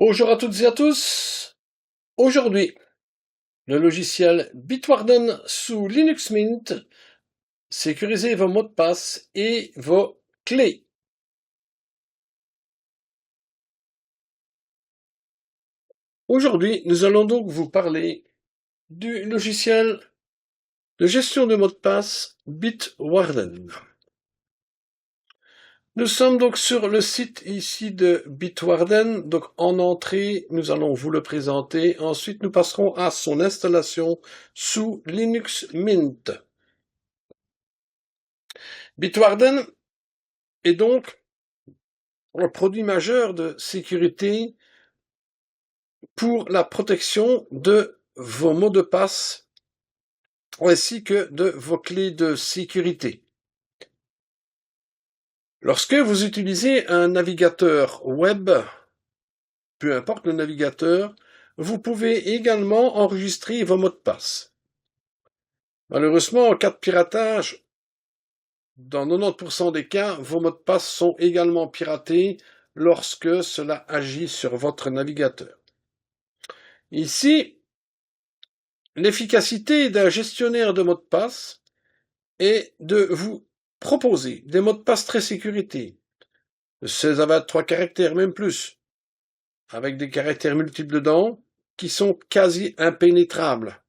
Bonjour à toutes et à tous. Aujourd'hui, le logiciel Bitwarden sous Linux Mint, sécurisez vos mots de passe et vos clés. Aujourd'hui, nous allons donc vous parler du logiciel de gestion de mots de passe Bitwarden. Nous sommes donc sur le site ici de Bitwarden. Donc en entrée, nous allons vous le présenter. Ensuite, nous passerons à son installation sous Linux Mint. Bitwarden est donc un produit majeur de sécurité pour la protection de vos mots de passe ainsi que de vos clés de sécurité. Lorsque vous utilisez un navigateur web, peu importe le navigateur, vous pouvez également enregistrer vos mots de passe. Malheureusement, en cas de piratage, dans 90% des cas, vos mots de passe sont également piratés lorsque cela agit sur votre navigateur. Ici, l'efficacité d'un gestionnaire de mots de passe est de vous proposer des mots de passe très sécurité, de 16 à 23 caractères, même plus, avec des caractères multiples dedans, qui sont quasi impénétrables.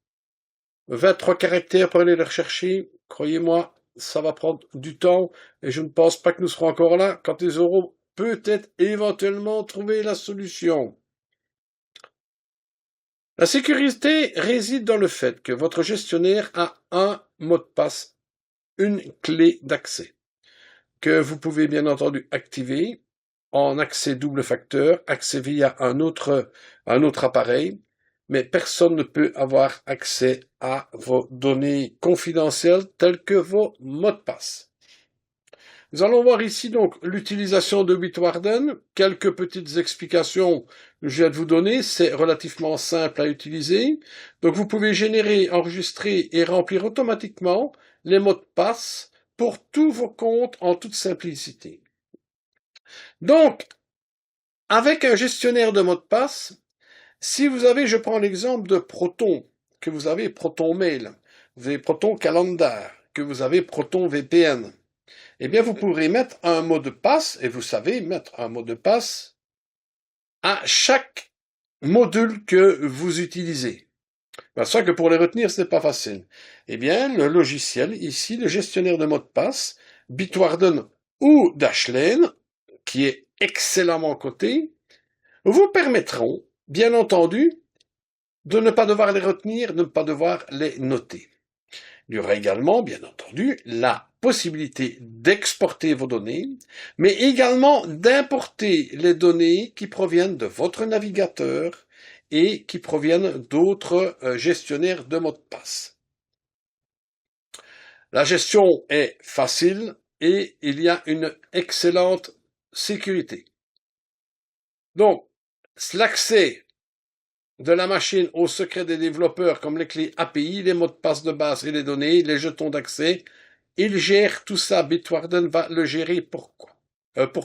23 caractères pour aller les rechercher, croyez-moi, ça va prendre du temps, et je ne pense pas que nous serons encore là quand ils auront peut-être éventuellement trouvé la solution. La sécurité réside dans le fait que votre gestionnaire a un mot de passe, une clé d'accès, que vous pouvez bien entendu activer en accès double facteur, accès via un autre appareil, mais personne ne peut avoir accès à vos données confidentielles telles que vos mots de passe. Nous allons voir ici donc l'utilisation de Bitwarden, quelques petites explications que je viens de vous donner, c'est relativement simple à utiliser. Donc vous pouvez générer, enregistrer et remplir automatiquement les mots de passe pour tous vos comptes en toute simplicité. Donc, avec un gestionnaire de mots de passe, si vous avez, je prends l'exemple de Proton, que vous avez Proton Mail, vous avez Proton Calendar, que vous avez Proton VPN, eh bien, vous pourrez mettre un mot de passe, et vous savez mettre un mot de passe à chaque module que vous utilisez. C'est ça que pour les retenir, ce n'est pas facile. Eh bien, le logiciel, ici, le gestionnaire de mots de passe, Bitwarden ou Dashlane, qui est excellemment coté, vous permettront, bien entendu, de ne pas devoir les retenir, de ne pas devoir les noter. Il y aura également, bien entendu, la possibilité d'exporter vos données, mais également d'importer les données qui proviennent de votre navigateur et qui proviennent d'autres gestionnaires de mots de passe. La gestion est facile et il y a une excellente sécurité. Donc, l'accès de la machine au secret des développeurs comme les clés API, les mots de passe de base et les données, les jetons d'accès, il gère tout ça. Bitwarden va le gérer pour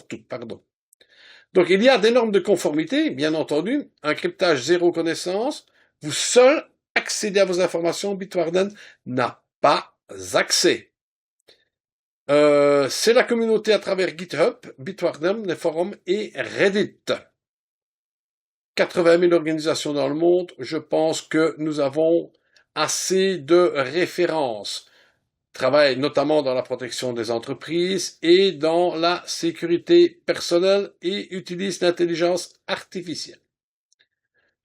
tout, pardon. Donc il y a des normes de conformité, bien entendu, un cryptage zéro connaissance, vous seul accédez à vos informations, Bitwarden n'a pas accès. C'est la communauté à travers GitHub, Bitwarden, les forums et Reddit. 80 000 organisations dans le monde, je pense que nous avons assez de références. Travaille notamment dans la protection des entreprises et dans la sécurité personnelle et utilise l'intelligence artificielle.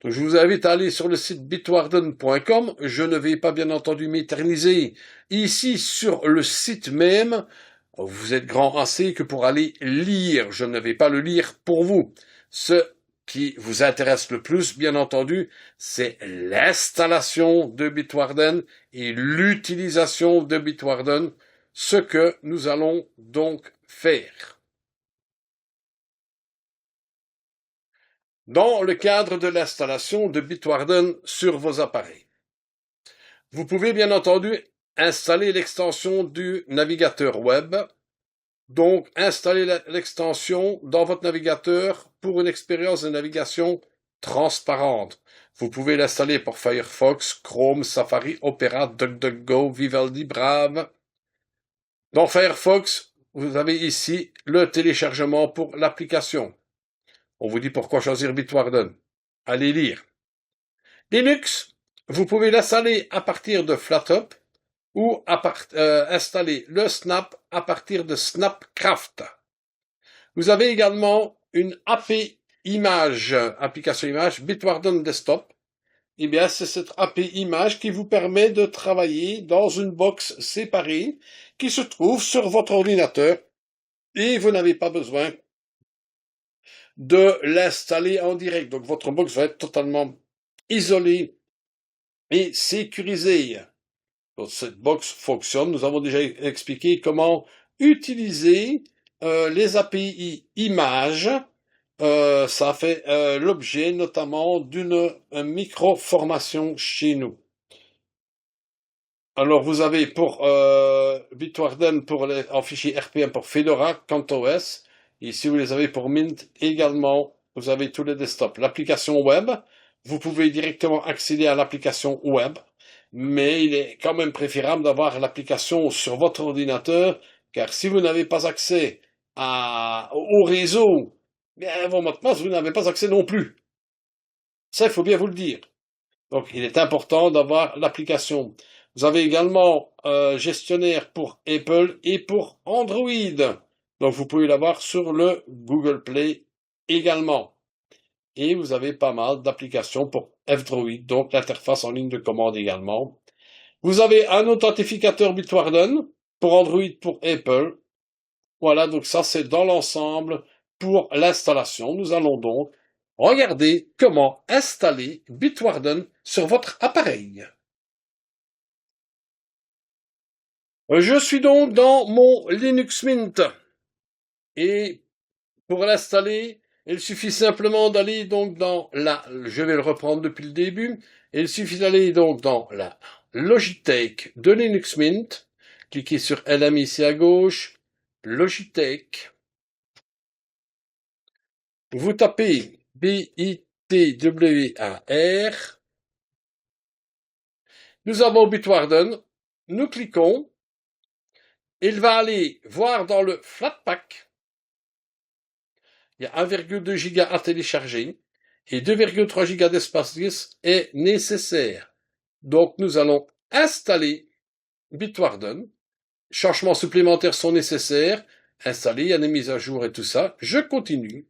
Donc, je vous invite à aller sur le site bitwarden.com. Je ne vais pas bien entendu m'éterniser ici sur le site même. Vous êtes grand assez que pour aller lire. Je ne vais pas le lire pour vous. Ce qui vous intéresse le plus, bien entendu, c'est l'installation de Bitwarden et l'utilisation de Bitwarden, ce que nous allons donc faire. Dans le cadre de l'installation de Bitwarden sur vos appareils, vous pouvez bien entendu installer l'extension du navigateur web. Donc, installez l'extension dans votre navigateur pour une expérience de navigation transparente. Vous pouvez l'installer pour Firefox, Chrome, Safari, Opera, DuckDuckGo, Vivaldi, Brave. Dans Firefox, vous avez ici le téléchargement pour l'application. On vous dit pourquoi choisir Bitwarden. Allez lire. Linux, vous pouvez l'installer à partir de FlatHub ou installer le Snap à partir de Snapcraft. Vous avez également une API image, application image, Bitwarden Desktop. Eh bien, c'est cette API image qui vous permet de travailler dans une box séparée qui se trouve sur votre ordinateur et vous n'avez pas besoin de l'installer en direct. Donc, votre box va être totalement isolée et sécurisée. Donc, cette box fonctionne. Nous avons déjà expliqué comment utiliser les API images. Ça fait l'objet notamment d'une micro-formation chez nous. Alors vous avez pour Bitwarden en fichier RPM pour Fedora, CentOS. Ici vous les avez pour Mint également. Vous avez tous les desktops. L'application web, vous pouvez directement accéder à l'application web, mais il est quand même préférable d'avoir l'application sur votre ordinateur, car si vous n'avez pas accès au réseau, bien vos mots de passe, vous n'avez pas accès non plus. Ça, il faut bien vous le dire. Donc, il est important d'avoir l'application. Vous avez également gestionnaire pour Apple et pour Android. Donc, vous pouvez l'avoir sur le Google Play également. Et vous avez pas mal d'applications pour F-Droid, donc l'interface en ligne de commande également. Vous avez un authentificateur Bitwarden pour Android, pour Apple. Voilà, donc ça c'est dans l'ensemble pour l'installation. Nous allons donc regarder comment installer Bitwarden sur votre appareil. Je suis donc dans mon Linux Mint et pour l'installer, il suffit simplement d'aller donc je vais le reprendre depuis le début, il suffit d'aller donc dans la Logitech de Linux Mint, cliquez sur LM ici à gauche, Logitech, vous tapez BITWAR, nous avons Bitwarden, nous cliquons, il va aller voir dans le Flatpak, il y a 1,2 giga à télécharger et 2,3 giga d'espace disque est nécessaire. Donc nous allons installer Bitwarden. Changements supplémentaires sont nécessaires. Installer, il y a des mises à jour et tout ça. Je continue.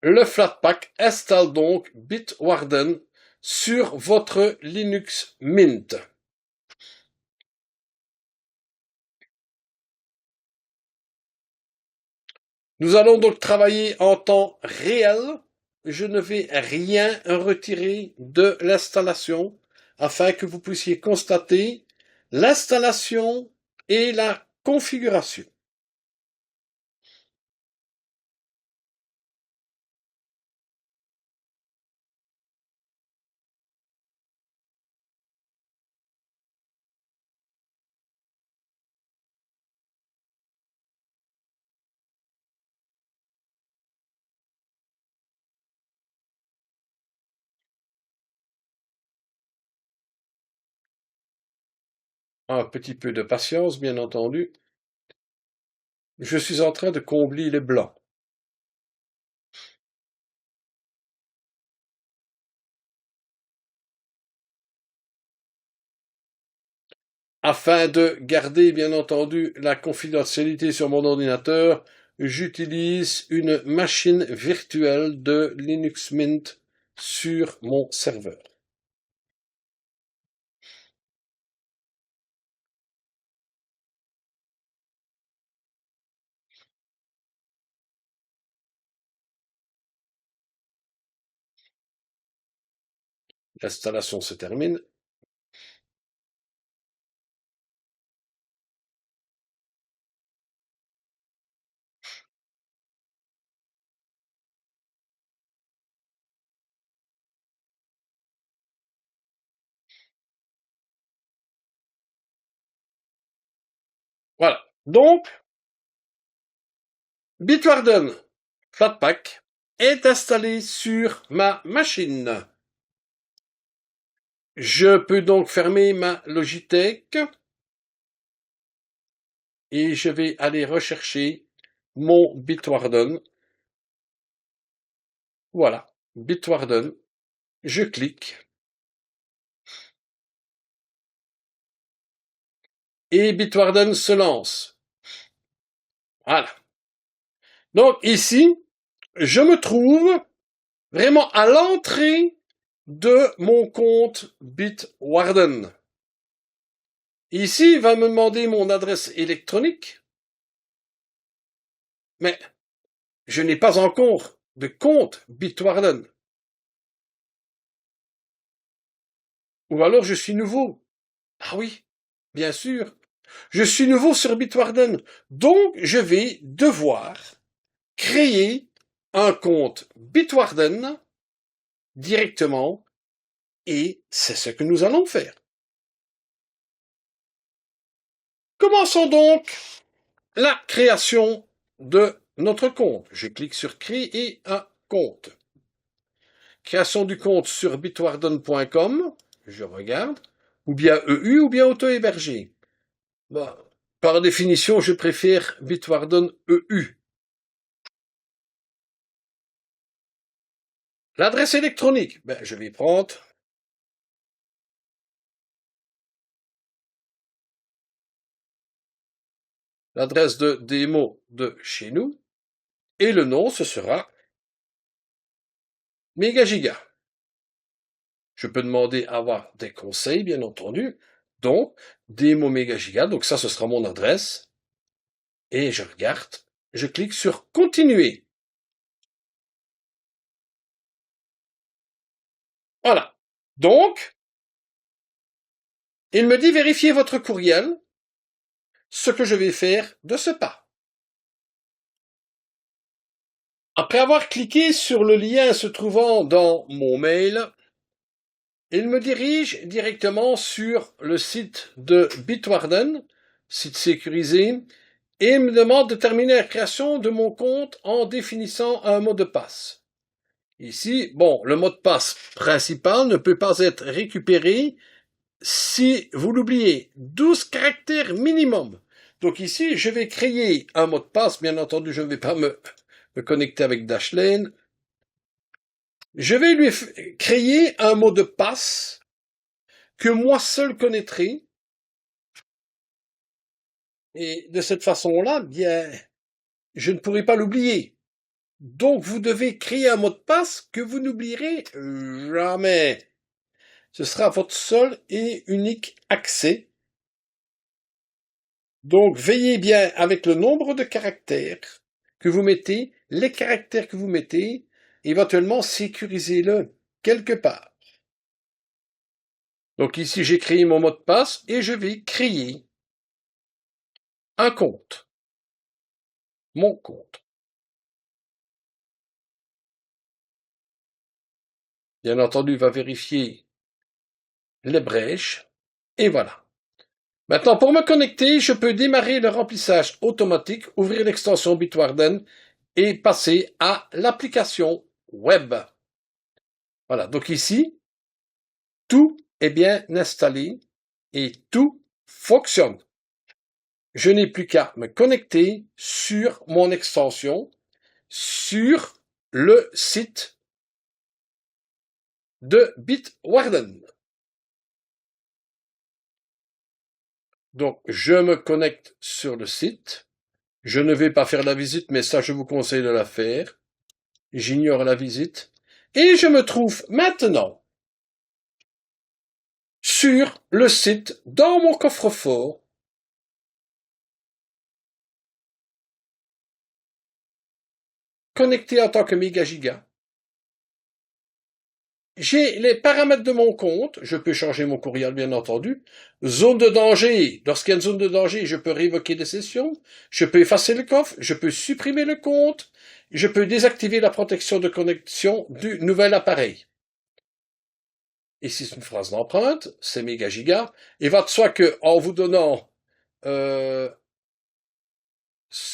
Le Flatpak installe donc Bitwarden sur votre Linux Mint. Nous allons donc travailler en temps réel. Je ne vais rien retirer de l'installation afin que vous puissiez constater l'installation et la configuration. Un petit peu de patience, bien entendu. Je suis en train de combler les blancs. Afin de garder, bien entendu, la confidentialité sur mon ordinateur, j'utilise une machine virtuelle de Linux Mint sur mon serveur. L'installation se termine. Voilà. Donc, Bitwarden Flatpak est installé sur ma machine. Je peux donc fermer ma Logitech et je vais aller rechercher mon Bitwarden. Voilà, Bitwarden. Je clique. Et Bitwarden se lance. Voilà. Donc ici, je me trouve vraiment à l'entrée de mon compte Bitwarden. Ici, il va me demander mon adresse électronique, mais je n'ai pas encore de compte Bitwarden. Ou alors je suis nouveau. Ah oui, bien sûr. Je suis nouveau sur Bitwarden. Donc, je vais devoir créer un compte Bitwarden directement et c'est ce que nous allons faire. Commençons donc la création de notre compte. Je clique sur créer un compte. Création du compte sur bitwarden.com. Je regarde. Ou bien EU ou bien auto-hébergé. Bon, par définition, je préfère Bitwarden EU. L'adresse électronique, je vais prendre l'adresse de démo de chez nous et le nom, ce sera Megagiga. Je peux demander à avoir des conseils, bien entendu. Donc, démo Megagiga, donc ça, ce sera mon adresse. Et je regarde, je clique sur continuer. Voilà. Donc, il me dit vérifiez votre courriel, ce que je vais faire de ce pas. Après avoir cliqué sur le lien se trouvant dans mon mail, il me dirige directement sur le site de Bitwarden, site sécurisé, et me demande de terminer la création de mon compte en définissant un mot de passe. Ici, le mot de passe principal ne peut pas être récupéré si vous l'oubliez. 12 caractères minimum. Donc ici, je vais créer un mot de passe. Bien entendu, je ne vais pas me connecter avec Dashlane. Je vais lui créer un mot de passe que moi seul connaîtrai. Et de cette façon-là, je ne pourrai pas l'oublier. Donc, vous devez créer un mot de passe que vous n'oublierez jamais. Ce sera votre seul et unique accès. Donc, veillez bien avec le nombre de caractères que vous mettez, les caractères que vous mettez, éventuellement sécurisez-le quelque part. Donc ici, j'ai créé mon mot de passe et je vais créer un compte. Mon compte. Bien entendu, il va vérifier les brèches. Et voilà. Maintenant, pour me connecter, je peux démarrer le remplissage automatique, ouvrir l'extension Bitwarden et passer à l'application web. Voilà. Donc ici, tout est bien installé et tout fonctionne. Je n'ai plus qu'à me connecter sur mon extension, sur le site de Bitwarden. Donc, je me connecte sur le site. Je ne vais pas faire la visite, mais ça, je vous conseille de la faire. J'ignore la visite. Et je me trouve maintenant sur le site, dans mon coffre-fort, connecté en tant que Megagiga. J'ai les paramètres de mon compte, je peux changer mon courriel bien entendu. Zone de danger, lorsqu'il y a une zone de danger, je peux révoquer des sessions, je peux effacer le coffre, je peux supprimer le compte, je peux désactiver la protection de connexion du nouvel appareil. Ici, c'est une phrase d'empreinte, c'est Megagiga. Il va de soi que, en vous donnant ce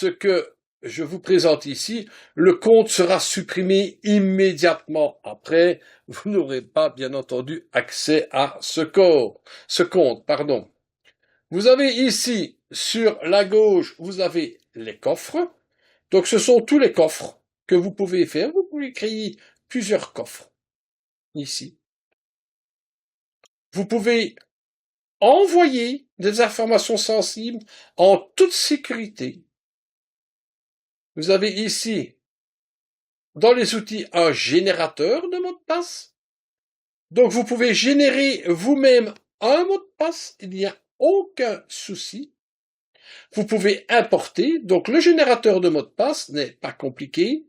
que je vous présente ici, le compte sera supprimé immédiatement après. Vous n'aurez pas, bien entendu, accès à ce compte. Vous avez ici, sur la gauche, vous avez les coffres. Donc, ce sont tous les coffres que vous pouvez faire. Vous pouvez créer plusieurs coffres. Ici. Vous pouvez envoyer des informations sensibles en toute sécurité. Vous avez ici, dans les outils, un générateur de mots de passe. Donc, vous pouvez générer vous-même un mot de passe. Il n'y a aucun souci. Vous pouvez importer. Donc, le générateur de mots de passe n'est pas compliqué.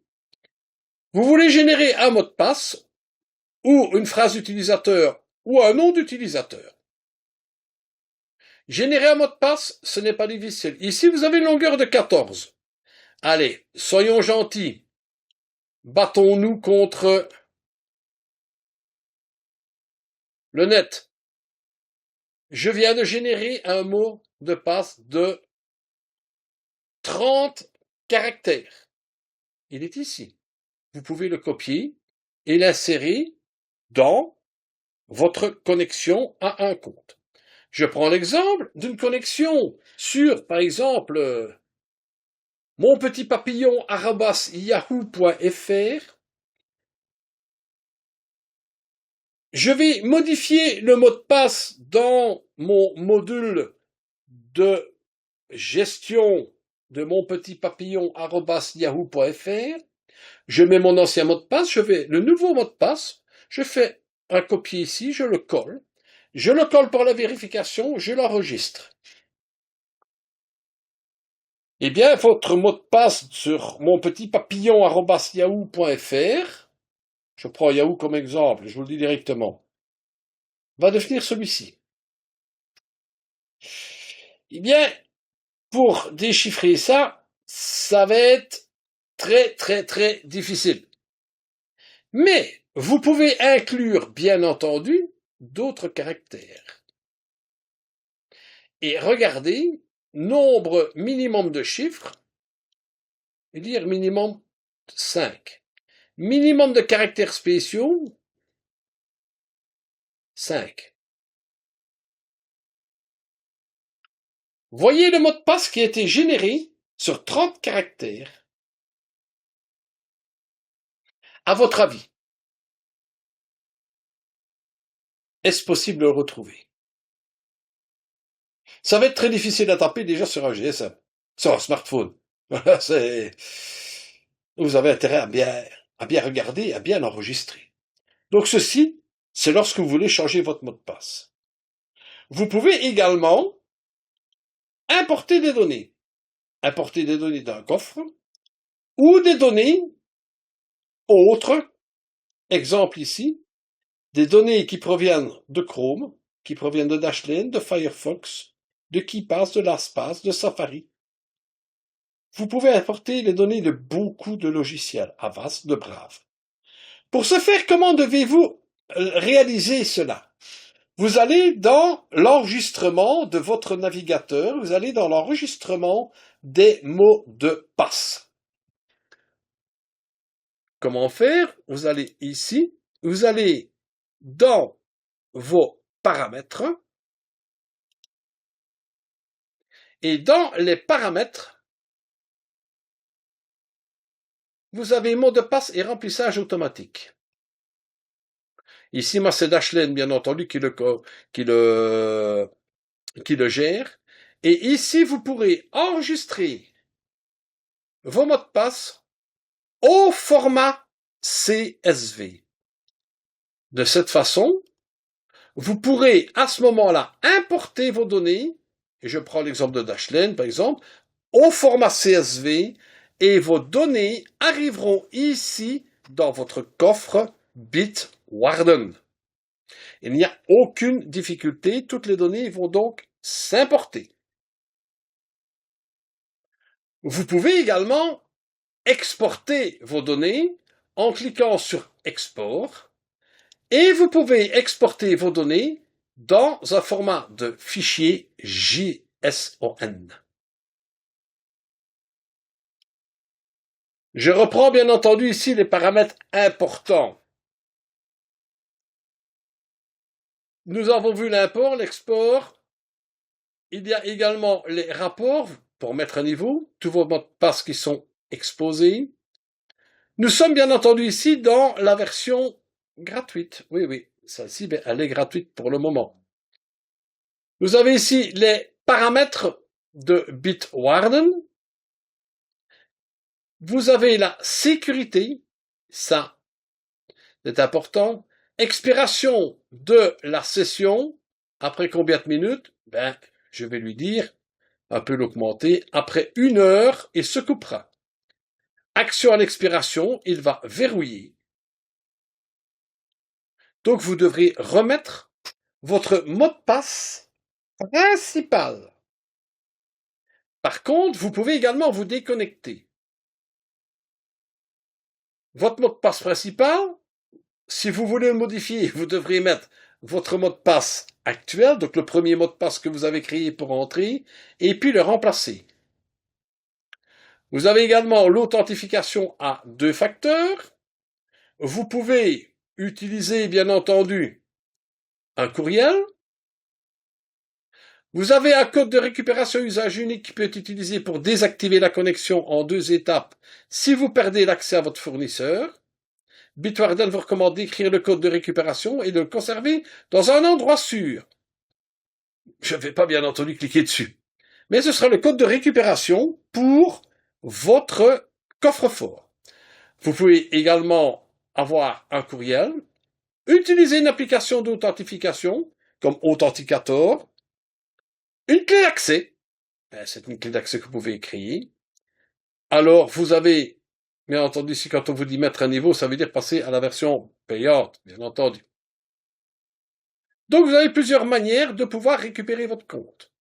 Vous voulez générer un mot de passe ou une phrase d'utilisateur ou un nom d'utilisateur. Générer un mot de passe, ce n'est pas difficile. Ici, vous avez une longueur de 14. Allez, soyons gentils. Battons-nous contre le net. Je viens de générer un mot de passe de 30 caractères. Il est ici. Vous pouvez le copier et l'insérer dans votre connexion à un compte. Je prends l'exemple d'une connexion sur, par exemple, monpetitpapillon@yahoo.fr. Je vais modifier le mot de passe dans mon module de gestion de monpetitpapillon@yahoo.fr. Je mets mon ancien mot de passe, le nouveau mot de passe, je fais un copier ici, je le colle pour la vérification, je l'enregistre. Eh bien, votre mot de passe sur monpetitpapillon@yahoo.fr, je prends Yahoo comme exemple, je vous le dis directement, va devenir celui-ci. Eh bien, pour déchiffrer ça, ça va être très très très difficile. Mais vous pouvez inclure, bien entendu, d'autres caractères. Et regardez, nombre minimum de chiffres, et dire minimum 5. Minimum de caractères spéciaux, 5. Voyez le mot de passe qui a été généré sur 30 caractères. À votre avis, est-ce possible de le retrouver? Ça va être très difficile à taper déjà sur un GSM, sur un smartphone. Voilà, vous avez intérêt à bien regarder, à bien enregistrer. Donc ceci, c'est lorsque vous voulez changer votre mot de passe. Vous pouvez également importer des données. Importer des données d'un coffre ou des données autres. Exemple ici, des données qui proviennent de Chrome, qui proviennent de Dashlane, de Firefox, de KeePass, de LastPass, de Safari. Vous pouvez importer les données de beaucoup de logiciels, Avast, de Brave. Pour ce faire, comment devez-vous réaliser cela? Vous allez dans l'enregistrement de votre navigateur, vous allez dans l'enregistrement des mots de passe. Comment faire? Vous allez ici, vous allez dans vos paramètres, et dans les paramètres, vous avez mot de passe et remplissage automatique. Ici, moi, c'est Dashlane, bien entendu, qui le gère. Et ici, vous pourrez enregistrer vos mots de passe au format CSV. De cette façon, vous pourrez à ce moment-là importer vos données, et je prends l'exemple de Dashlane par exemple, au format CSV, et vos données arriveront ici dans votre coffre Bitwarden. Il n'y a aucune difficulté, toutes les données vont donc s'importer. Vous pouvez également exporter vos données en cliquant sur Export, et vous pouvez exporter vos données dans un format de fichier JSON. Je reprends bien entendu ici les paramètres importants. Nous avons vu l'import, l'export. Il y a également les rapports pour mettre à niveau, tous vos mots de passe qui sont exposés. Nous sommes bien entendu ici dans la version gratuite. Oui, oui, celle-ci, elle est gratuite pour le moment. Vous avez ici les paramètres de Bitwarden. Vous avez la sécurité, ça, c'est important. Expiration de la session, après combien de minutes? Je vais lui dire, un peu l'augmenter, après 1 heure, il se coupera. Action à l'expiration, il va verrouiller. Donc vous devrez remettre votre mot de passe principal. Par contre, vous pouvez également vous déconnecter. Votre mot de passe principal, si vous voulez le modifier, vous devrez mettre votre mot de passe actuel, donc le premier mot de passe que vous avez créé pour entrer, et puis le remplacer. Vous avez également l'authentification à 2 facteurs. Vous pouvez utiliser, bien entendu, un courriel. Vous avez un code de récupération usage unique qui peut être utilisé pour désactiver la connexion en 2 étapes si vous perdez l'accès à votre fournisseur. Bitwarden vous recommande d'écrire le code de récupération et de le conserver dans un endroit sûr. Je ne vais pas bien entendu cliquer dessus. Mais ce sera le code de récupération pour votre coffre-fort. Vous pouvez également avoir un courriel, utiliser une application d'authentification comme Authenticator, une clé d'accès. C'est une clé d'accès que vous pouvez créer. Alors, vous avez, bien entendu, ici, quand on vous dit mettre un niveau, ça veut dire passer à la version payante, bien entendu. Donc, vous avez plusieurs manières de pouvoir récupérer votre compte.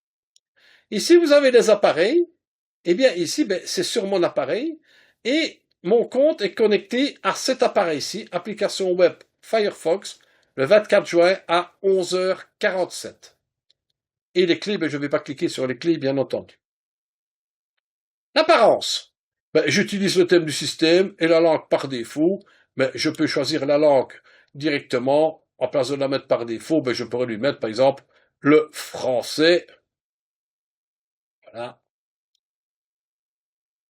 Ici, vous avez les appareils. Eh bien, ici, c'est sur mon appareil. Et mon compte est connecté à cet appareil-ci, application web Firefox, le 24 juin à 11h47. Et les clés, je ne vais pas cliquer sur les clés, bien entendu. L'apparence. J'utilise le thème du système et la langue par défaut, mais je peux choisir la langue directement. En place de la mettre par défaut, je pourrais lui mettre, par exemple, le français. Voilà.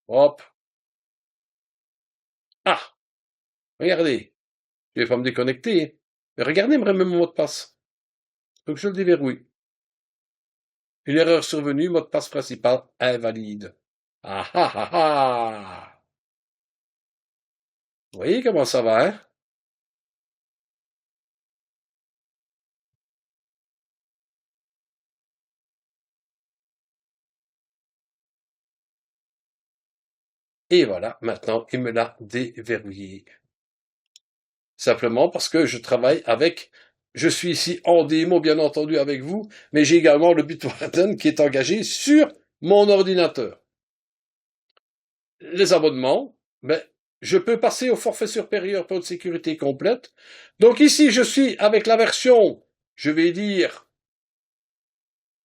Hop. Ah, regardez. Je vais pas me déconnecter. Mais regardez, me mon mot de passe. Donc je le déverrouille. Une erreur survenue, mot de passe principal invalide. Ah ah ah ah. Vous voyez comment ça va, hein? Et voilà, maintenant, il me l'a déverrouillé. Simplement parce que je suis ici en démo, bien entendu, avec vous, mais j'ai également le Bitwarden qui est engagé sur mon ordinateur. Les abonnements, je peux passer au forfait supérieur pour une sécurité complète. Donc ici, je suis avec la version, je vais dire,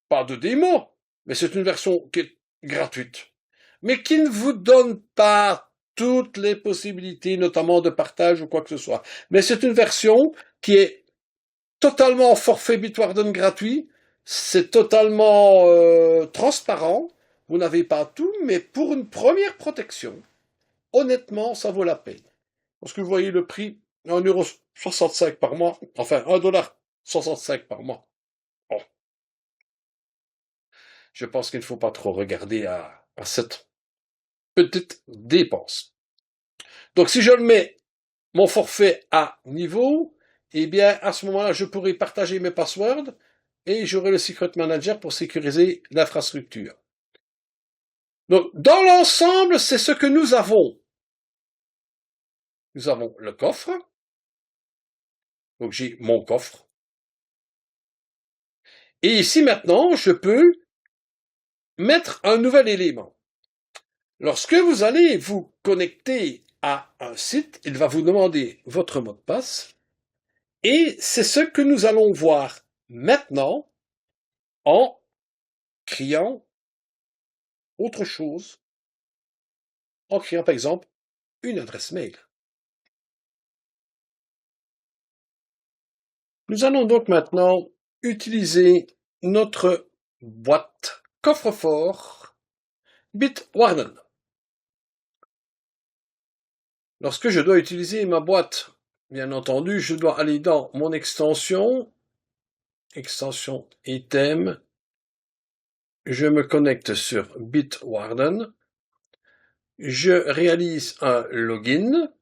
pas de démo, mais c'est une version qui est gratuite, mais qui ne vous donne pas toutes les possibilités, notamment de partage ou quoi que ce soit. Mais c'est une version qui est totalement forfait Bitwarden gratuit, c'est totalement transparent, vous n'avez pas tout, mais pour une première protection, honnêtement, ça vaut la peine. Parce que vous voyez le prix, 1,65 € par mois, enfin 1,65 $ par mois. Bon. Je pense qu'il ne faut pas trop regarder à cette petite dépense. Donc si je le mets mon forfait à niveau, eh bien à ce moment-là, je pourrai partager mes passwords et j'aurai le Secret Manager pour sécuriser l'infrastructure. Donc dans l'ensemble, c'est ce que nous avons. Nous avons le coffre. Donc j'ai mon coffre. Et ici maintenant, je peux mettre un nouvel élément. Lorsque vous allez vous connecter à un site, il va vous demander votre mot de passe. Et c'est ce que nous allons voir maintenant en créant autre chose. En créant par exemple une adresse mail. Nous allons donc maintenant utiliser notre boîte coffre-fort Bitwarden. Lorsque je dois utiliser ma boîte, bien entendu, je dois aller dans mon extension item, je me connecte sur Bitwarden, je réalise un login.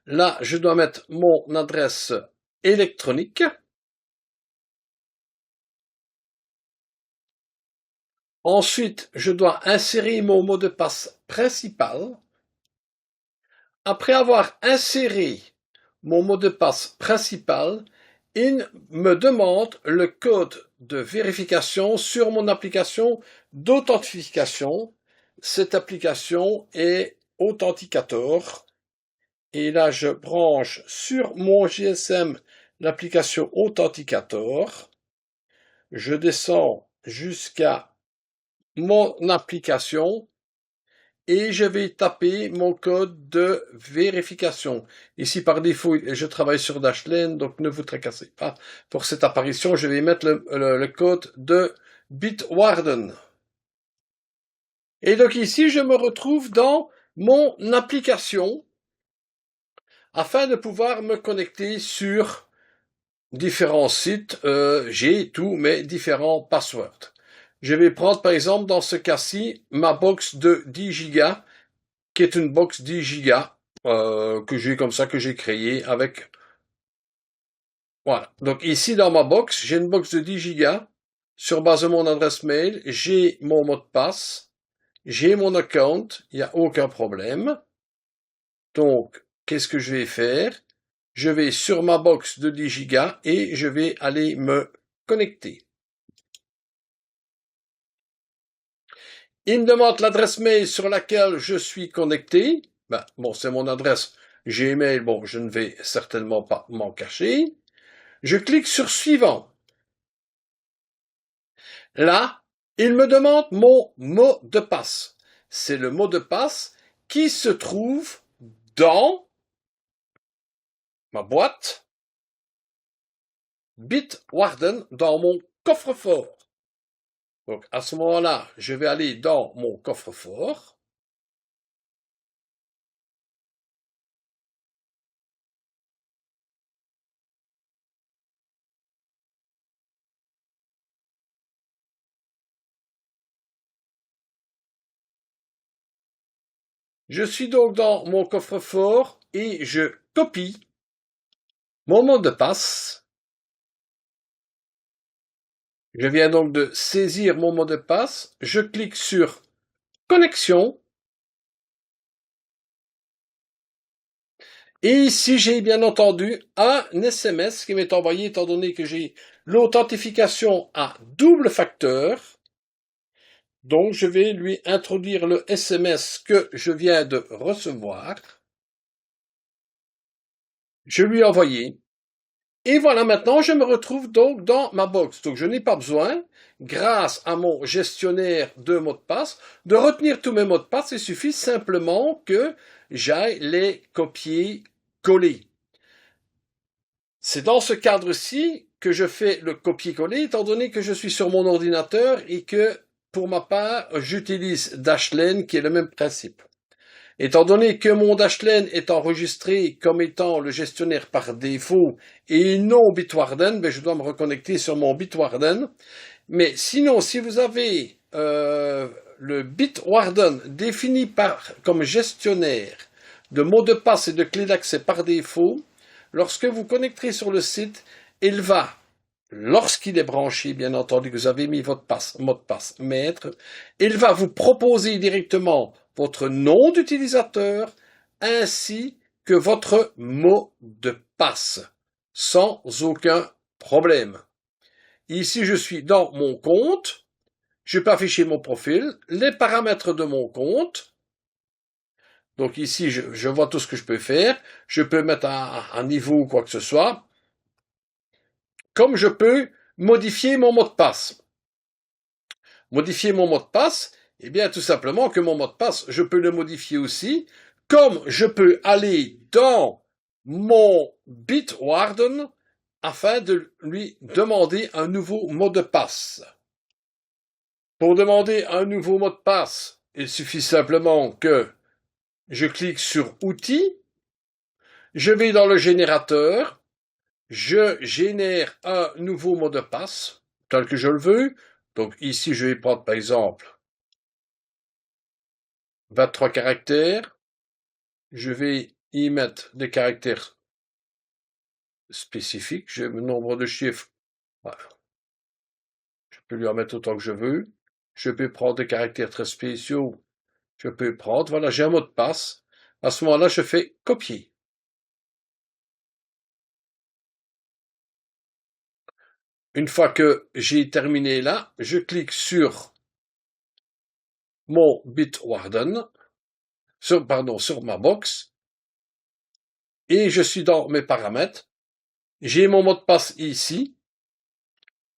Là, je dois mettre mon adresse électronique. Ensuite, je dois insérer mon mot de passe principal. Après avoir inséré mon mot de passe principal, il me demande le code de vérification sur mon application d'authentification. Cette application est Authenticator. Et là, je branche sur mon GSM l'application Authenticator. Je descends jusqu'à mon application et je vais taper mon code de vérification. Ici, par défaut, je travaille sur Dashlane, donc ne vous tracassez pas. Pour cette apparition, je vais mettre le code de Bitwarden. Et donc ici, je me retrouve dans mon application afin de pouvoir me connecter sur différents sites. J'ai tous mes différents passwords. Je vais prendre par exemple dans ce cas-ci ma box de 10 Go qui est une box 10 Go que j'ai comme ça, que j'ai créée avec. Voilà. Donc ici dans ma box, j'ai une box de 10 Go sur base de mon adresse mail, j'ai mon mot de passe, j'ai mon account, il n'y a aucun problème. Donc, qu'est-ce que je vais faire? Je vais sur ma box de 10 Go et je vais aller me connecter. Il me demande l'adresse mail sur laquelle je suis connecté. Bon, c'est mon adresse Gmail. Bon, je ne vais certainement pas m'en cacher. Je clique sur suivant. Là, il me demande mon mot de passe. C'est le mot de passe qui se trouve dans ma boîte Bitwarden, dans mon coffre-fort. Donc, à ce moment-là, je vais aller dans mon coffre-fort. Je suis donc dans mon coffre-fort et je copie mon mot de passe. Je viens donc de saisir mon mot de passe. Je clique sur connexion. Et ici, j'ai bien entendu un SMS qui m'est envoyé étant donné que j'ai l'authentification à double facteur. Donc, je vais lui introduire le SMS que je viens de recevoir. Je lui ai envoyé. Et voilà, maintenant, je me retrouve donc dans ma box. Donc, je n'ai pas besoin, grâce à mon gestionnaire de mots de passe, de retenir tous mes mots de passe. Il suffit simplement que j'aille les copier-coller. C'est dans ce cadre-ci que je fais le copier-coller, étant donné que je suis sur mon ordinateur et que, pour ma part, j'utilise Dashlane, qui est le même principe. Étant donné que mon Dashlane est enregistré comme étant le gestionnaire par défaut et non Bitwarden, je dois me reconnecter sur mon Bitwarden. Mais sinon, si vous avez le Bitwarden défini comme gestionnaire de mots de passe et de clés d'accès par défaut, lorsque vous connecterez sur le site, il va, lorsqu'il est branché, bien entendu, que vous avez mis votre mot de passe maître, il va vous proposer directement votre nom d'utilisateur ainsi que votre mot de passe, sans aucun problème. Ici, je suis dans mon compte, je peux afficher mon profil, les paramètres de mon compte. Donc ici, je vois tout ce que je peux faire. Je peux mettre un niveau ou quoi que ce soit. Comme je peux modifier mon mot de passe. Modifier mon mot de passe, Eh bien, tout simplement que mon mot de passe, je peux le modifier aussi, comme je peux aller dans mon Bitwarden afin de lui demander un nouveau mot de passe. Pour demander un nouveau mot de passe, il suffit simplement que je clique sur Outils, je vais dans le générateur, je génère un nouveau mot de passe, tel que je le veux. Donc ici, je vais prendre par exemple 23 caractères. Je vais y mettre des caractères spécifiques. J'ai le nombre de chiffres. Voilà. Je peux lui en mettre autant que je veux. Je peux prendre des caractères très spéciaux. Je peux prendre. Voilà, j'ai un mot de passe. À ce moment-là, je fais copier. Une fois que j'ai terminé là, je clique sur mon Bitwarden, sur ma box, et je suis dans mes paramètres. J'ai mon mot de passe ici,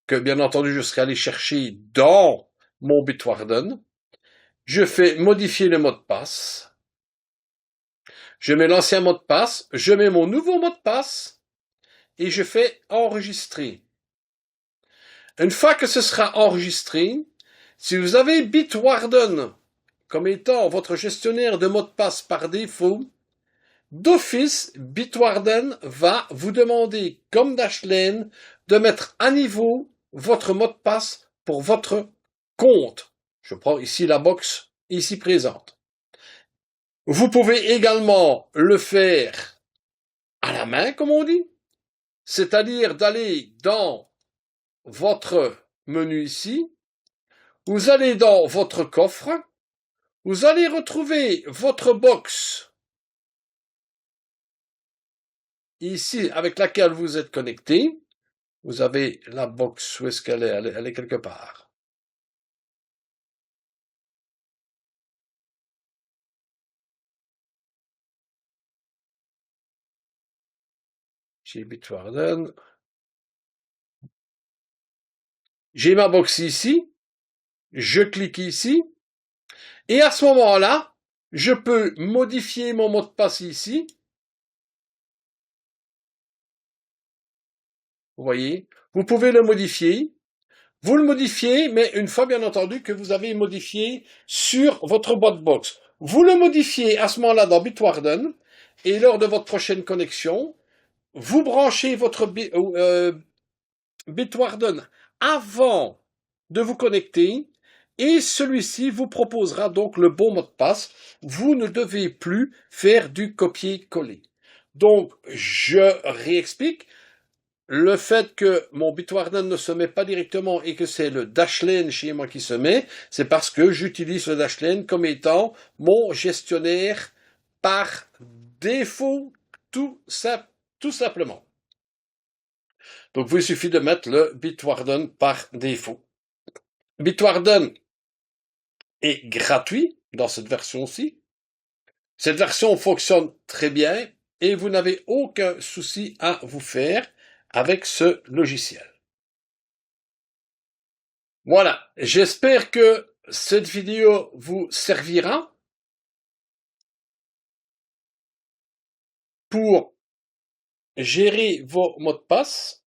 que bien entendu je serai allé chercher dans mon Bitwarden. Je fais modifier le mot de passe. Je mets l'ancien mot de passe, je mets mon nouveau mot de passe et je fais enregistrer. Une fois que ce sera enregistré, si vous avez Bitwarden comme étant votre gestionnaire de mots de passe par défaut, d'office, Bitwarden va vous demander, comme Dashlane, de mettre à niveau votre mot de passe pour votre compte. Je prends ici la box ici présente. Vous pouvez également le faire à la main, comme on dit, c'est-à-dire d'aller dans votre menu ici, vous allez dans votre coffre, vous allez retrouver votre box ici avec laquelle vous êtes connecté. Vous avez la box, où est-ce qu'elle est? Elle est quelque part. Chez Bitwarden. J'ai ma box ici, je clique ici, et à ce moment-là, je peux modifier mon mot de passe ici. Vous voyez, vous pouvez le modifier. Vous le modifiez, mais une fois bien entendu que vous avez modifié sur votre boîte box. Vous le modifiez à ce moment-là dans Bitwarden, et lors de votre prochaine connexion, vous branchez votre Bitwarden avant de vous connecter, et celui-ci vous proposera donc le bon mot de passe. Vous ne devez plus faire du copier-coller. Donc, je réexplique. Le fait que mon Bitwarden ne se met pas directement et que c'est le Dashlane chez moi qui se met, c'est parce que j'utilise le Dashlane comme étant mon gestionnaire par défaut, tout simplement. Donc, il suffit de mettre le Bitwarden par défaut. Bitwarden est gratuit dans cette version-ci. Cette version fonctionne très bien et vous n'avez aucun souci à vous faire avec ce logiciel. Voilà, j'espère que cette vidéo vous servira pour gérer vos mots de passe.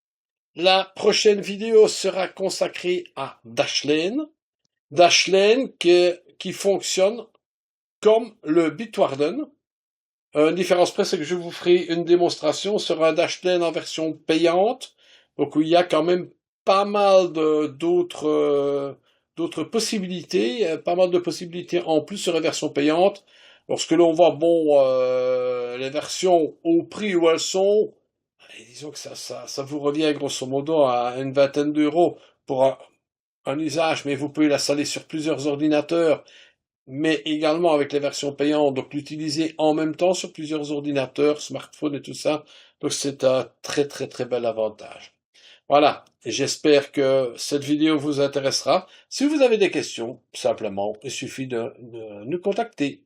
La prochaine vidéo sera consacrée à Dashlane. Dashlane qui fonctionne comme le Bitwarden. Une différence près, c'est que je vous ferai une démonstration sur un Dashlane en version payante. Donc, il y a quand même pas mal d'autres possibilités, pas mal de possibilités en plus sur la version payante. Lorsque l'on voit, les versions au prix où elles sont, disons que ça vous revient grosso modo à une vingtaine d'euros pour un usage, mais vous pouvez l'installer sur plusieurs ordinateurs, mais également avec les versions payantes, donc l'utiliser en même temps sur plusieurs ordinateurs, smartphones et tout ça. Donc c'est un très très très bel avantage. Voilà, j'espère que cette vidéo vous intéressera. Si vous avez des questions, simplement, il suffit de nous contacter.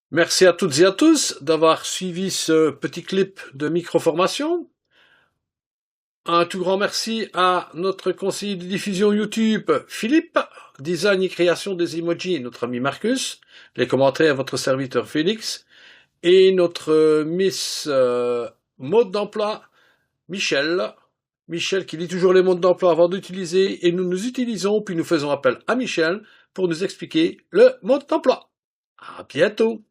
Merci à toutes et à tous d'avoir suivi ce petit clip de micro-formation. Un tout grand merci à notre conseiller de diffusion YouTube, Philippe, design et création des emojis, notre ami Marcus, les commentaires, votre serviteur Félix, et notre Miss mode d'emploi, Michel. Michel qui lit toujours les modes d'emploi avant d'utiliser, et nous utilisons, puis nous faisons appel à Michel pour nous expliquer le mode d'emploi. À bientôt!